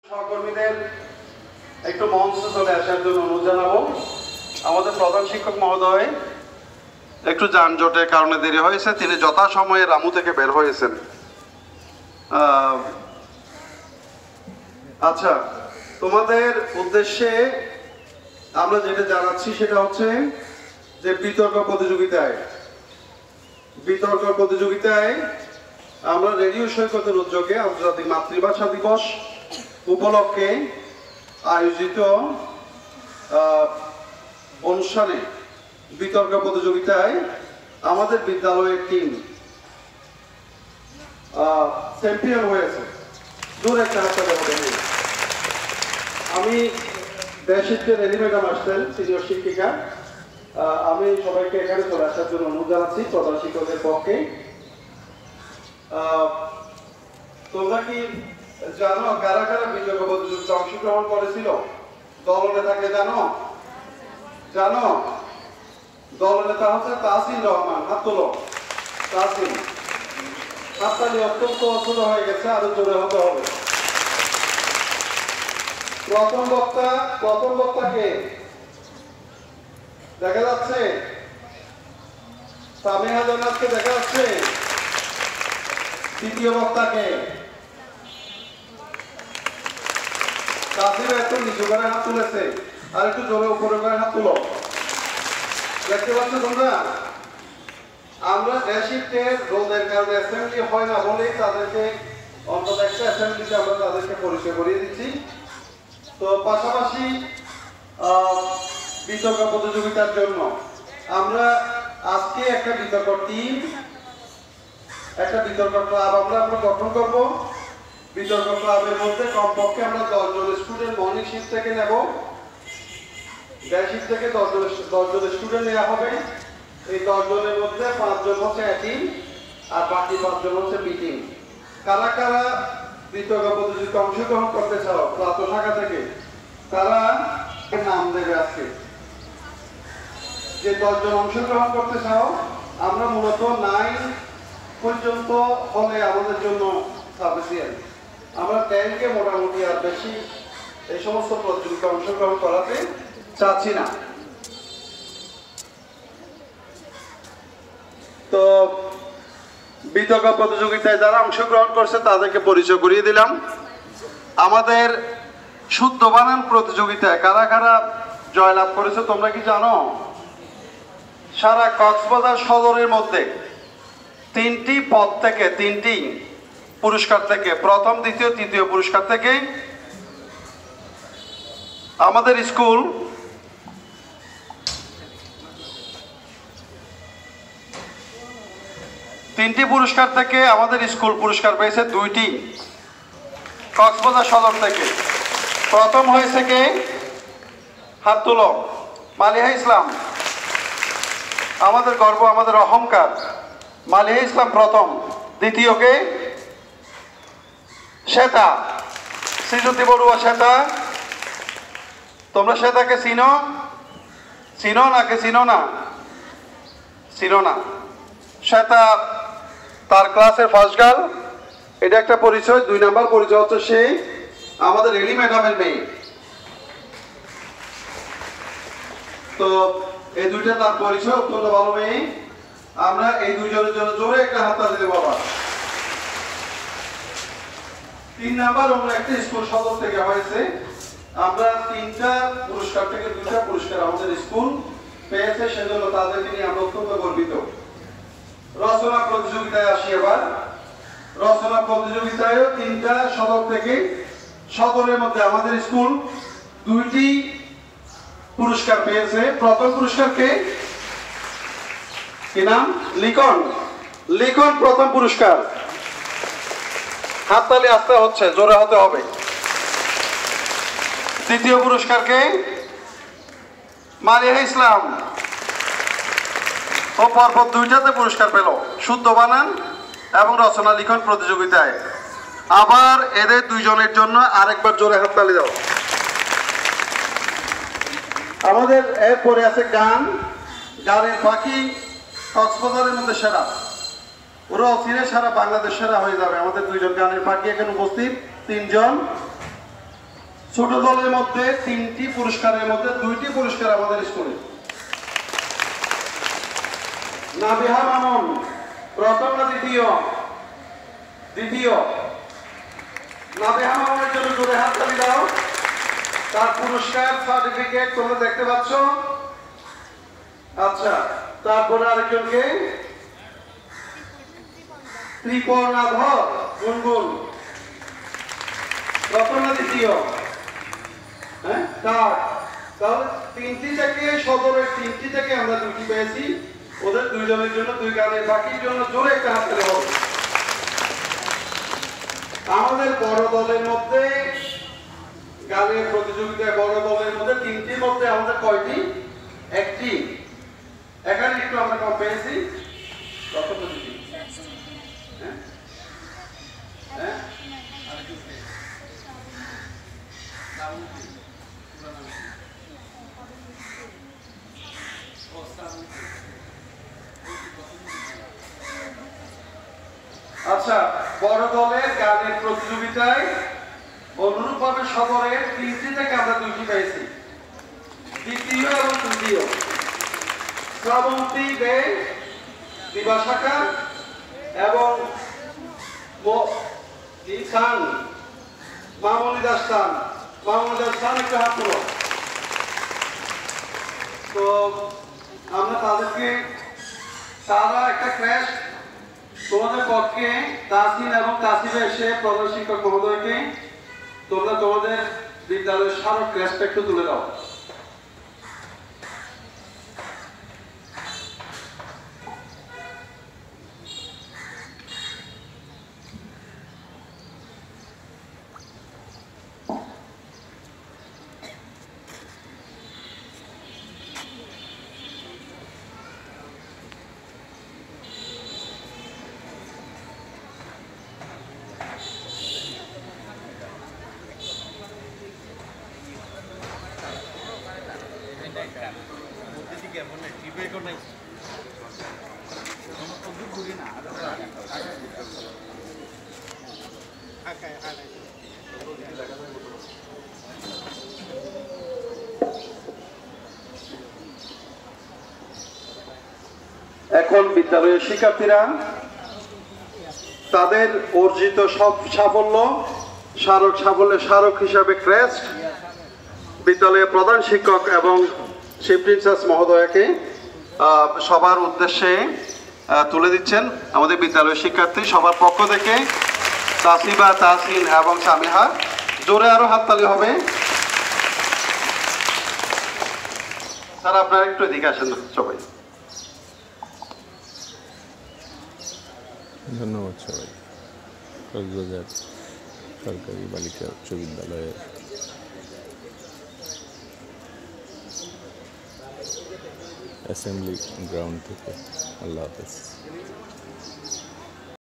সহকর্মীদের একটু মঞ্চে চলে আসার জন্য অনুরোধ জানাবো। আমাদের প্রধান শিক্ষক মহোদয় একটু যানজটের কারণে দেরি হয়েছে, তিনি যথাসময়ে রামু থেকে বের হয়েছেন। আচ্ছা, তোমাদের উদ্দেশ্যে আমরা যেটা জানাচ্ছি সেটা হচ্ছে যে বিতর্ক প্রতিযোগিতায় আমরা রেডিও সৈকতের উদ্যোগে আন্তর্জাতিক মাতৃভাষা দিবস উপলক্ষে আয়োজিত অনুষ্ঠানে বিতর্ক প্রতিযোগিতায় আমাদের বিদ্যালয়ের টিম চ্যাম্পিয়ন হয়েছে। দূর একটা হাতে দেবেন। আমি দেশিত্বের রেডি ম্যাডাম আসছেন, সিনিয়র শিক্ষিকা। আমি সবাইকে এখানে চলে আসার জন্য অনুরোধ জানাচ্ছি প্রধান শিক্ষকের পক্ষে। তোমরা কি জানো কারা কারা বিতর্ক প্রতিযোগিতায় অংশগ্রহণ করেছিল? দলনেতাকে জানো? দলনেতা হচ্ছে তাসিন রহমান। হাত তোলো। তাসিন হাততালি অত্যন্ত অসুর হয়ে গেছে, আরো জোরে হতে হবে। প্রথম বক্তাকে দেখা যাচ্ছে? সামিহা জান্নাতকে দেখা যাচ্ছে? তৃতীয় বক্তাকে তাসির একটু নিচু করে হাত তুলেছে, আর একটু জোরে উপরে করে হাত তুলো। দেখতে পাচ্ছ তোমরা? আমরা দেশিত্বের রোদের কারণে অ্যাসেম্বলি হয় না বলেই তাদেরকে অন্তত একটা অ্যাসেম্বলিতে আমরা তাদেরকে পরিচয় করিয়ে দিচ্ছি। তো পাশাপাশি বিতর্ক প্রতিযোগিতার জন্য আমরা আজকে একটা বিতর্ক টিম, একটা বিতর্ক ক্লাব আমরা গঠন করব। বিতর্ক ক্লাবের মধ্যে কমপক্ষে আমরা 10 জন স্টুডেন্ট মর্নিং শিফট থেকে নেব। ডে শিফট থেকে 10 জন স্টুডেন্ট নেওয়া হবে। এই 10 জনের মধ্যে 5 জন হচ্ছে এ টিম, আর বাকি 5 জন হচ্ছে বি টিম। কারা কারা বিতর্ক প্রতিযোগিতায় অংশগ্রহণ করতে চাও প্রাত শাখা থেকে, তারা নাম দেবে আজকে। যে 10 জন অংশগ্রহণ করতে চাও, আমরা মূলত 9 পর্যন্ত হলে আমাদের জন্য সাফিসিয়েন্ট। আমরা 10কে মোটামুটি আর বেশি এই সমস্ত প্রতিযোগিতায় অংশগ্রহণ করাতে চাচ্ছি না। তো বিতর্ক প্রতিযোগিতায় যারা অংশগ্রহণ করছে তাদেরকে পরিচয় করিয়ে দিলাম। আমাদের শুদ্ধ বানান প্রতিযোগিতায় কারা কারা জয়লাভ করেছে তোমরা কি জানো? সারা কক্সবাজার সদরের মধ্যে 3টি পদ থেকে 3টি পুরস্কার থেকে, প্রথম, দ্বিতীয়, তৃতীয় পুরস্কার থেকে আমাদের স্কুল পুরস্কার পেয়েছে 2টি কক্সবাজার সদর থেকে। প্রথম হয়েছে কে? হাত তুলো। মালিহা ইসলাম। আমাদের গর্ব, আমাদের অহংকার। মালিহা ইসলাম প্রথম। দ্বিতীয় কে? শ্বেতা, শ্রীজ্যোতি বড়ুয়া। শ্বেতা, তোমরা শ্বেতাকে চিনো নাকি চিনো না? শ্বেতা তার ক্লাসের ফার্স্ট গার্ল, এটা একটা পরিচয়। 2 নাম্বার পরিচয় হচ্ছে সে আমাদের রেলি ম্যাডামের মেয়ে। তো এই দুইটা তার পরিচয়, অত্যন্ত ভালো মেয়ে। আমরা এই 2 জনের জন্য জোরে একটা হাততালি দেব। বাবা 3 নাম্বার আমরা একটা স্কুল সদর থেকে হয়েছে। আমরা 3টা পুরস্কার থেকে 2টা পুরস্কার আমাদের স্কুল পেয়েছে, সেজন্য তাদেরকে নিয়ে আমরা অত্যন্ত গর্বিত। রচনা প্রতিযোগিতায় আসি এবার। রচনা প্রতিযোগিতায়ও 3টা সদর থেকে, সদরের মধ্যে আমাদের স্কুল 2টি পুরস্কার পেয়েছে। প্রথম পুরস্কার কে? কি নাম? লিখন প্রথম পুরস্কার। হাততালি আসতে হচ্ছে, জোরে হতে হবে। দ্বিতীয় পুরস্কার কে? মালিহা ইসলাম। ও পরপর 2টাতে পুরস্কার পেল, শুদ্ধ বানান এবং রচনা লিখন প্রতিযোগিতায়। আবার এদের 2 জনের জন্য আরেকবার জোরে হাততালি দাও। আমাদের এরপরে আছে গানের পাখি কক্সবাজারের মধ্যে সেরা। ওরা অচিরে সারা বাংলাদেশ সেরা হয়ে যাবে। আমাদের 2 জন গানের পাখি এখানে উপস্থিত, 3 জন। ছোট দলের মধ্যে 3টি পুরস্কারের মধ্যে 2টি পুরস্কার আমাদের স্কুলে। নাবিহা মামুন প্রথম না দ্বিতীয়? দ্বিতীয়। নাবিহা মামুনের জন্য জোরে হাততালি দাও। তার পুরস্কার সার্টিফিকেট তোমরা দেখতে পাচ্ছ। আচ্ছা, তারপরে আরেকজনকে ত্রিপর্ণাধর গুনগুন প্রথম না দ্বিতীয়? হ্যাঁ, তাহলে 3টি থেকে সদরের 3টি থেকে আমরা 2টি পেয়েছি। ওদের 2 জনের জন্য 2 গানের, বাকির জন্য জোরে একটা হাত তালি হবে। আমাদের বড় দলের মধ্যে গানের প্রতিযোগিতায় বড় দলের মধ্যে 3টির মধ্যে আমাদের কয়টি? 1টি। এখানে একটু আমরা কম পেয়েছি। কত পেয়েছি? হ্যাঁ হ্যাঁ, আচ্ছা, বড় দলের গানের প্রতিযোগিতায় অনুরূপভাবে সদরের 3টি থেকে আমরা 2টি পেয়েছি, দ্বিতীয় এবং তৃতীয়। শ্রাবন্তী দে দিবা শাখা এবং মামনি দাস খান। মামনি দাস খান একটু হাত তুলো। তো আমরা তারা একটা ক্র্যাশ তোমাদের পক্ষে তাসিন এবং তাসিফে এসে প্রধান শিক্ষক মহোদয়কে তোমরা তোমাদের বিদ্যালয়ের স্মারক ক্র্যাশটা একটু তুলে দাও। এখন বিদ্যালয়ের শিক্ষার্থীরা তাদের অর্জিত সব সাফল্যের স্মারক হিসাবে ক্রেস্ট বিদ্যালয়ের প্রধান শিক্ষক এবং চিফ প্রিন্সেস মহোদয়াকে সবার উদ্দেশ্যে তুলে দিচ্ছেন। আমাদের বিদ্যালয়ের শিক্ষার্থী সবার পক্ষ থেকে তাসিবা, তাসিন এবং সামিহা, জোরে আরো হাততালি হবে। স্যার আপনারা একটু এদিকে আসেন না সবাই। ধন্যবাদ সবাই। কক্সবাজার সরকারি বালিকা উচ্চ বিদ্যালয়ের অ্যাসেম্বলি গ্রাউন্ড থেকে। আল্লাহ হাফেজ।